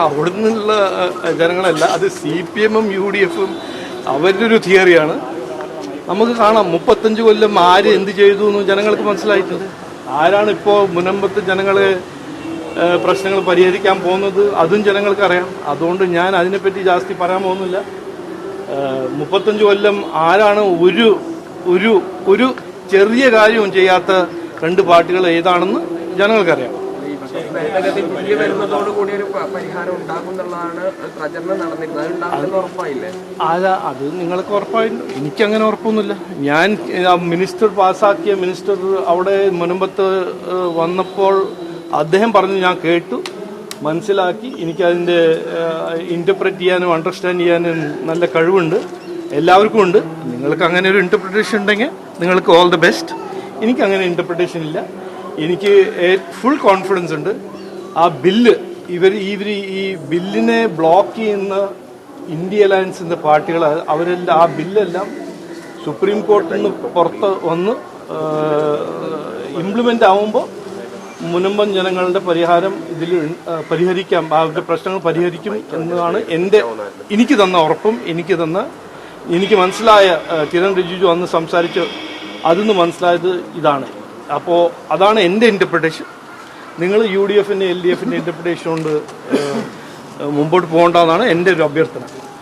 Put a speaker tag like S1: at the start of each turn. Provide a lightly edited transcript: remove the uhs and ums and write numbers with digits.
S1: അവിടെ നിന്നുള്ള ജനങ്ങളല്ല, അത് CPM-ഉം UDF-ഉം അവരുടെ ഒരു തിയറിയാണ്. നമുക്ക് കാണാം 35 കൊല്ലം ആര് എന്ത് ചെയ്തു എന്ന് ജനങ്ങൾക്ക് മനസ്സിലായിട്ടുണ്ട്. ആരാണ് ഇപ്പോൾ മുനമ്പത്ത് ജനങ്ങളെ പ്രശ്നങ്ങൾ പരിഹരിക്കാൻ പോകുന്നത് അതും ജനങ്ങൾക്കറിയാം. അതുകൊണ്ട് ഞാൻ അതിനെപ്പറ്റി ജാസ്തി പറയാൻ പോകുന്നില്ല. 35 കൊല്ലം ആരാണ് ഒരു ഒരു ഒരു ചെറിയ കാര്യവും ചെയ്യാത്ത രണ്ട് പാർട്ടികൾ ഏതാണെന്ന് ജനങ്ങൾക്കറിയാം. അത് നിങ്ങൾക്ക് ഉറപ്പായില്ല, എനിക്കങ്ങനെ ഉറപ്പൊന്നുമില്ല. ഞാൻ മിനിസ്റ്റർ പാസ്സാക്കിയ മിനിസ്റ്റർ അവിടെ മുനമ്പത്ത് വന്നപ്പോൾ അദ്ദേഹം പറഞ്ഞു, ഞാൻ കേട്ടു, മനസ്സിലാക്കി. എനിക്കതിൻ്റെ ഇൻ്റർപ്രറ്റ് ചെയ്യാനും അണ്ടർസ്റ്റാൻഡ് ചെയ്യാനും നല്ല കഴിവുണ്ട്, എല്ലാവർക്കും ഉണ്ട്. നിങ്ങൾക്ക് അങ്ങനെ ഒരു ഇൻ്റർപ്രിട്ടേഷൻ ഉണ്ടെങ്കിൽ നിങ്ങൾക്ക് ഓൾ ദ ബെസ്റ്റ്. എനിക്കങ്ങനെ ഇൻ്റർപ്രിട്ടേഷൻ ഇല്ല. എനിക്ക് ഫുൾ കോൺഫിഡൻസ് ഉണ്ട്. ആ ബില്ല് ഇവർ ഈ ബില്ലിനെ ബ്ലോക്ക് ചെയ്യുന്ന ഇന്ത്യ അലയൻസിൻ്റെ പാർട്ടികൾ അവരെല്ലാം ആ ബില്ലെല്ലാം സുപ്രീം കോർട്ടിൽ നിന്ന് പുറത്ത് വന്ന് ഇംപ്ലിമെൻ്റ് ആവുമ്പോൾ മുനമ്പം ജനങ്ങളുടെ പരിഹാരം ഇതിൽ പരിഹരിക്കാം, അവരുടെ പ്രശ്നങ്ങൾ പരിഹരിക്കും എന്നതാണ് എനിക്ക് തന്ന ഉറപ്പും എനിക്ക് മനസ്സിലായ കിരൺ റിജിജു അന്ന് സംസാരിച്ച് അതിന്ന് മനസ്സിലായത് ഇതാണ്. അപ്പോൾ അതാണ് എൻ്റെ ഇൻ്റർപ്രിട്ടേഷൻ. നിങ്ങൾ UDF-ൻ്റെ LDF-ൻ്റെ ഇൻ്റർപ്രിട്ടേഷൻ കൊണ്ട് മുമ്പോട്ട് പോകേണ്ടതെന്നാണ് എൻ്റെ ഒരു അഭ്യർത്ഥന.